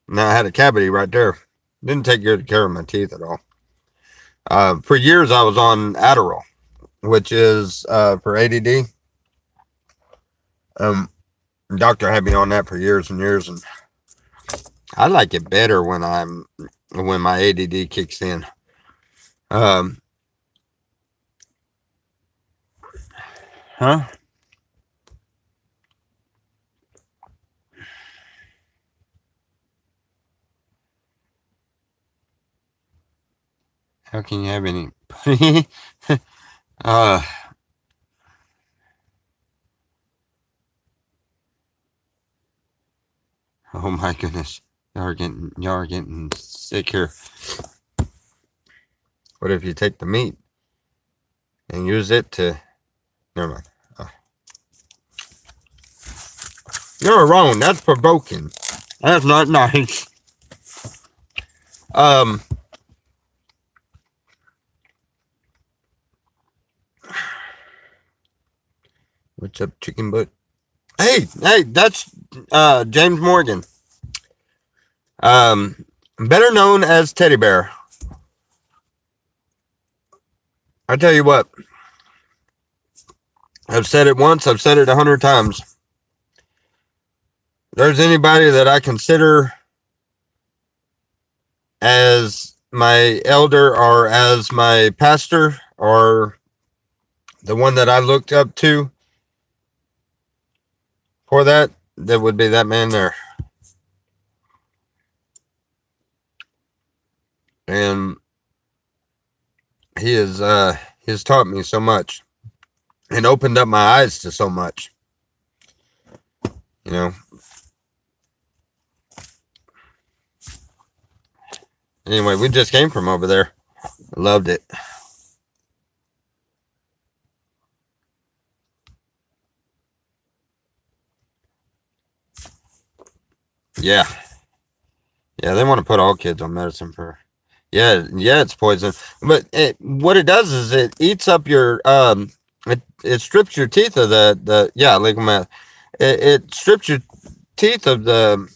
Now I had a cavity right there. Didn't take good care of my teeth at all. For years I was on Adderall, which is for ADD. Doctor had me on that for years and years, and I like it better when my ADD kicks in. Huh? How can you have any? Oh my goodness. Y'all are getting sick here. What if you take the meat and use it to... Never mind. Oh. You're wrong. That's provoking. That's not nice. What's up, chicken butt? Hey, that's James Morgan. Better known as Teddy Bear. I tell you what. I've said it once, I've said it 100 times. If there's anybody that I consider as my elder or as my pastor or the one that I looked up to for that would be that man there. And he has taught me so much and opened up my eyes to so much. You know. Anyway, we just came from over there. Loved it. Yeah. Yeah, they want to put all kids on medicine for Yeah, yeah, it's poison. But what it does is it eats up your it strips your teeth of the yeah, legal math. It strips your teeth of the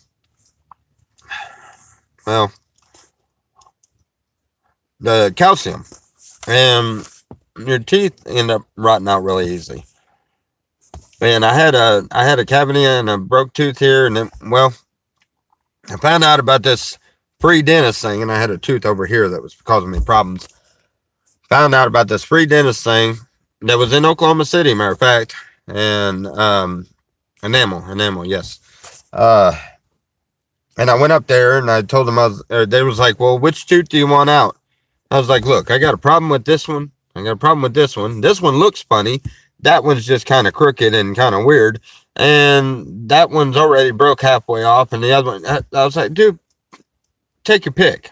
well the calcium, and your teeth end up rotting out really easy. And I had a cavity and a broke tooth here, and then, well, I found out about this free dentist thing, and I had a tooth over here that was causing me problems. Found out about this free dentist thing that was in Oklahoma City, matter of fact, and enamel, yes. Uh, and I went up there and I told them they was like, well, which tooth do you want out? I was like, look, I got a problem with this one. I got a problem with this one. This one looks funny. That one's just kind of crooked and kind of weird. And that one's already broke halfway off. And the other one, I was like, dude, take your pick.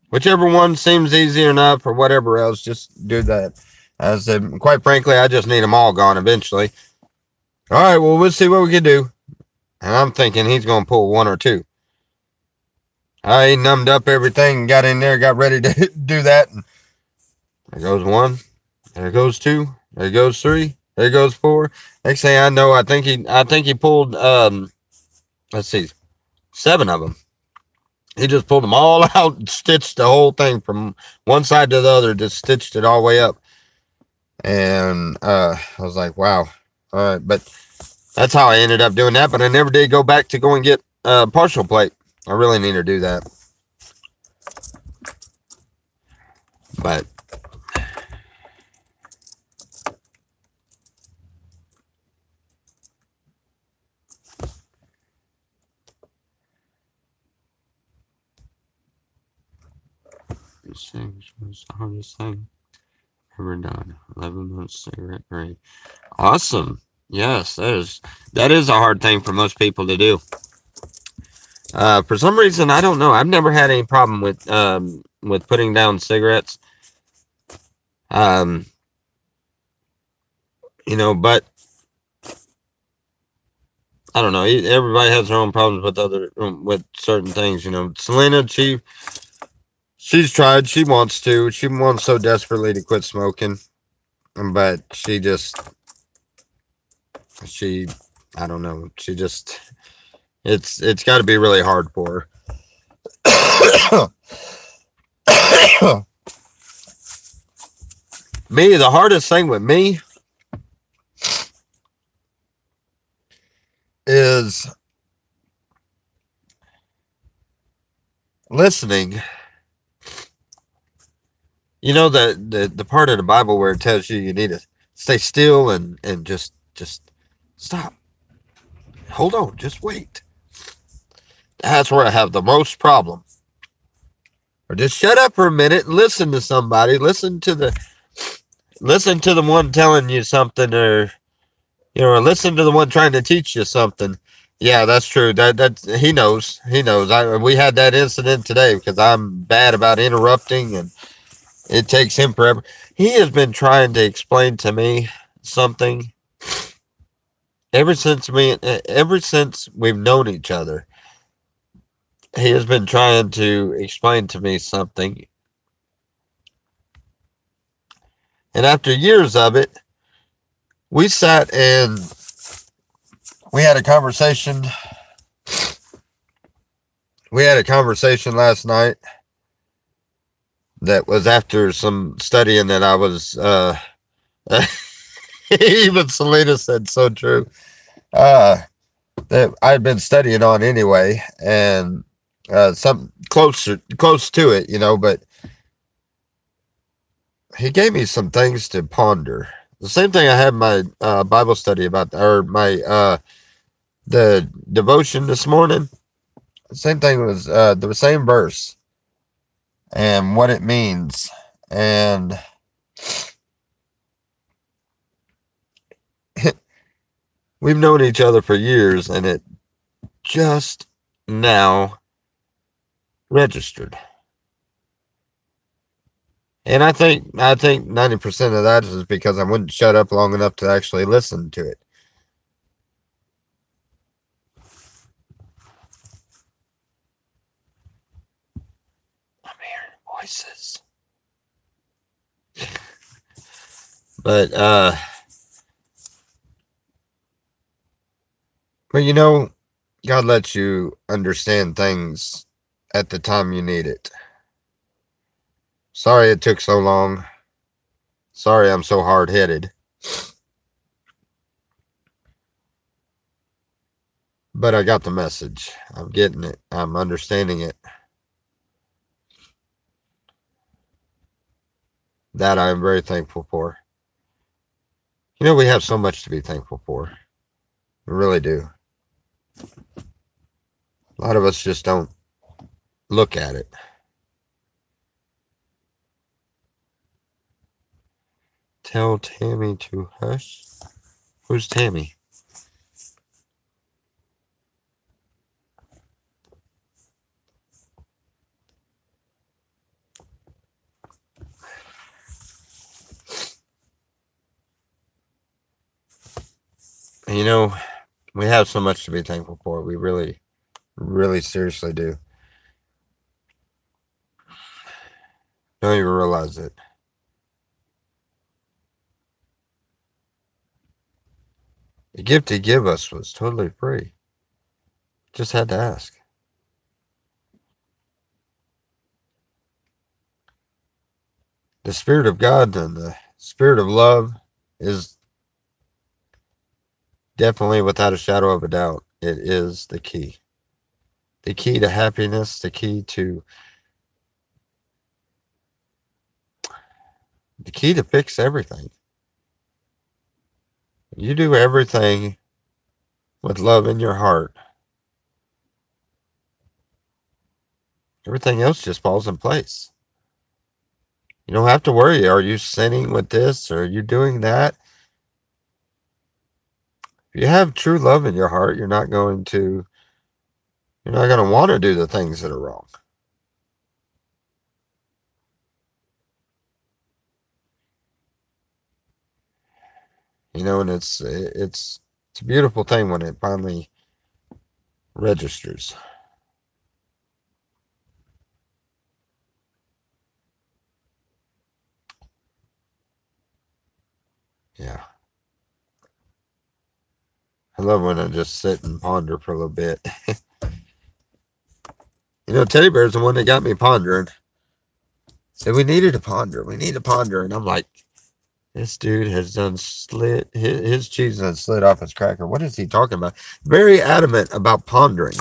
Whichever one seems easy enough or whatever else, just do that. I said, quite frankly, I just need them all gone eventually. All right, well, we'll see what we can do. And I'm thinking he's going to pull one or two. I numbed up everything, got in there, got ready to do that. And there goes one. There goes two. There goes three. There goes four. Next thing I know, I think he pulled let's see, 7 of them. He just pulled them all out and stitched the whole thing from one side to the other, just stitched it all the way up. And I was like, wow. All right, but that's how I ended up doing that. But I never did go back to go and get a partial plate. I really need to do that. But which was the hardest thing ever done? 11 months cigarette break. Awesome. Yes, that is a hard thing for most people to do. For some reason, I don't know. I've never had any problem with putting down cigarettes. But I don't know. Everybody has their own problems with certain things. Selena, she's tried. She wants to. She wants so desperately to quit smoking, but I don't know. It's got to be really hard for her. The hardest thing with me is listening. The part of the Bible where it tells you need to stay still and just stop. Hold on, just wait. That's where I have the most problem. Or just shut up for a minute and listen to somebody. Listen to the one telling you something, or listen to the one trying to teach you something. Yeah, that's true. That he knows. We had that incident today because I'm bad about interrupting, and it takes him forever. He has been trying to explain to me something ever since we've known each other. He has been trying to explain to me something. And after years of it, we sat and we had a conversation. We had a conversation last night that was after some studying that I was, even Selena said so true, that I'd been studying on anyway, and something close to it, but he gave me some things to ponder. The same thing I had my Bible study about, or my the devotion this morning. The same thing was the same verse and what it means, and we've known each other for years, and it just now registered. And I think 90% of that is because I wouldn't shut up long enough to actually listen to it. voices. But you know, God lets you understand things at the time you need it. Sorry it took so long. Sorry I'm so hard-headed. But I got the message. I'm getting it. I'm understanding it. That I am very thankful for. You know, we have so much to be thankful for. We really do. A lot of us just don't look at it. Tell Tammy to hush. Who's Tammy? You know, we have so much to be thankful for. We really, really seriously do. Don't even realize it. The gift he gave us was totally free. Just had to ask. The Spirit of God and the Spirit of love is definitely, without a shadow of a doubt, it is the key. The key to happiness, the key to fix everything. You do everything with love in your heart. Everything else just falls in place. You don't have to worry. Are you sinning with this? Or are you doing that? If you have true love in your heart, you're not going to want to do the things that are wrong. You know, and it's a beautiful thing when it finally registers. Yeah. I love when I just sit and ponder for a little bit. You know, Teddy Bear's the one that got me pondering. Said we needed to ponder. We need to ponder. And I'm like, this dude has done slid, his cheese has slid off his cracker. What is he talking about? Very adamant about pondering.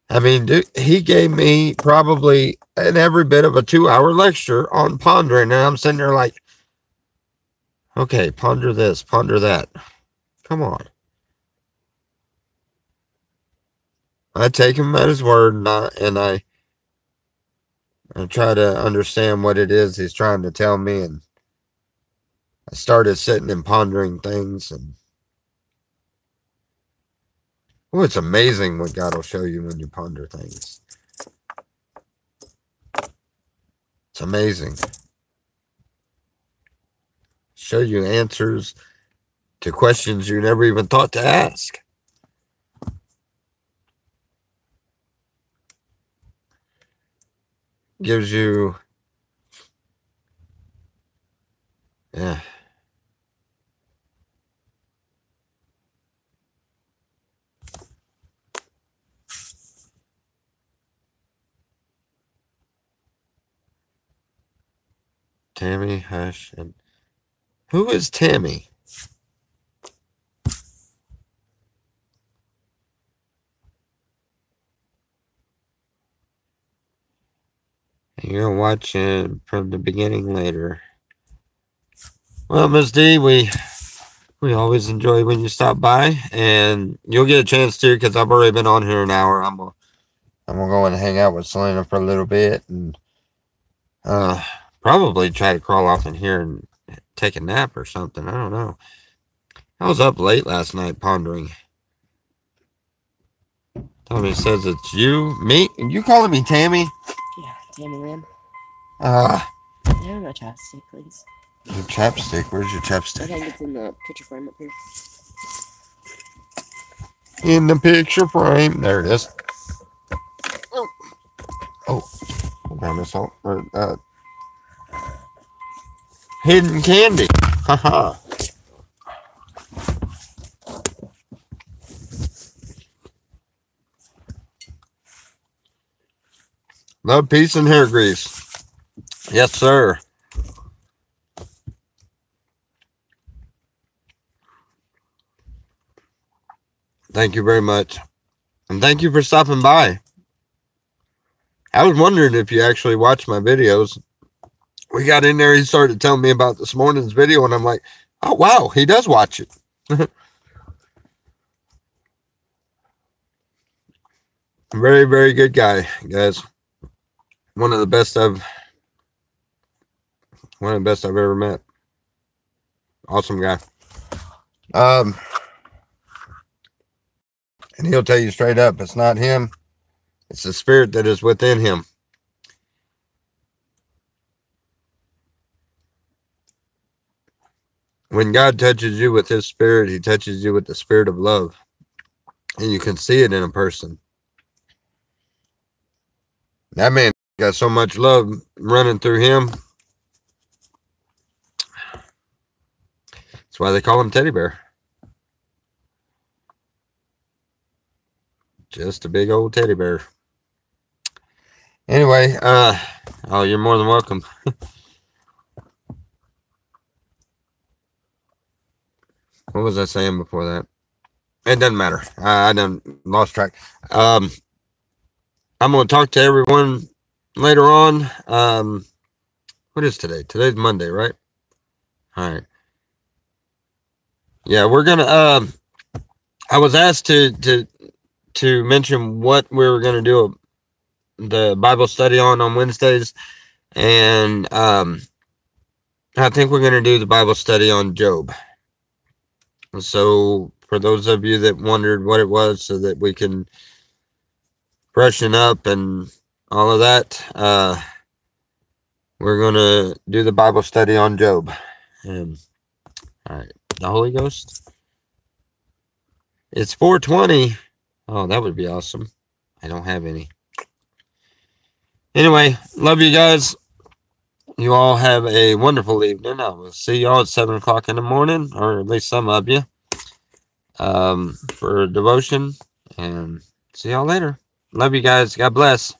I mean, dude, he gave me probably every bit of a 2-hour lecture on pondering. And I'm sitting there like, okay, ponder this, ponder that. Come on. I take him at his word, and I try to understand what it is he's trying to tell me. And I started sitting and pondering things. And oh, it's amazing what God will show you when you ponder things. It's amazing. Show you answers to questions you never even thought to ask. Gives you, yeah. Tammy, hush. And who is Tammy? You're gonna watch it from the beginning later. Well, Miss D, we always enjoy when you stop by, and you'll get a chance to, because I've already been on here an hour. I'm gonna go and hang out with Selena for a little bit, and probably try to crawl off in here and take a nap or something. I don't know. I was up late last night pondering. Tommy says it's you, me. You calling me Tammy? Yeah, Tammy Lynn. Yeah, no chapstick, please. Your chapstick? Where's your chapstick? I think it's in the picture frame up here. In the picture frame. There it is. Oh, hold on missile. Or, hidden candy. Haha. Love, peace, and hair grease. Yes, sir. Thank you very much. And thank you for stopping by. I was wondering if you actually watched my videos. We got in there, he started telling me about this morning's video, and I'm like, oh, wow, he does watch it. Very, very good guy, guys. One of the best I've ever met. Awesome guy. And he'll tell you straight up, it's not him, it's the spirit that is within him. When God touches you with his spirit, he touches you with the spirit of love. And you can see it in a person. That man got so much love running through him. That's why they call him Teddy Bear. Just a big old teddy bear. Anyway, oh, you're more than welcome. What was I saying before that? It doesn't matter. I done lost track. I'm going to talk to everyone later on. What is today? Today's Monday, right? All right. Yeah, we're going to, I was asked to mention what we were going to do the Bible study on Wednesdays. And, I think we're going to do the Bible study on Job. So for those of you that wondered what it was, so that we can freshen up and all of that, we're going to do the Bible study on Job. And all right, the Holy Ghost. It's 4:20. Oh, that would be awesome. I don't have any. Anyway, love you guys. You all have a wonderful evening. I will see y'all at 7 o'clock in the morning, or at least some of you, for devotion. And see y'all later. Love you guys. God bless.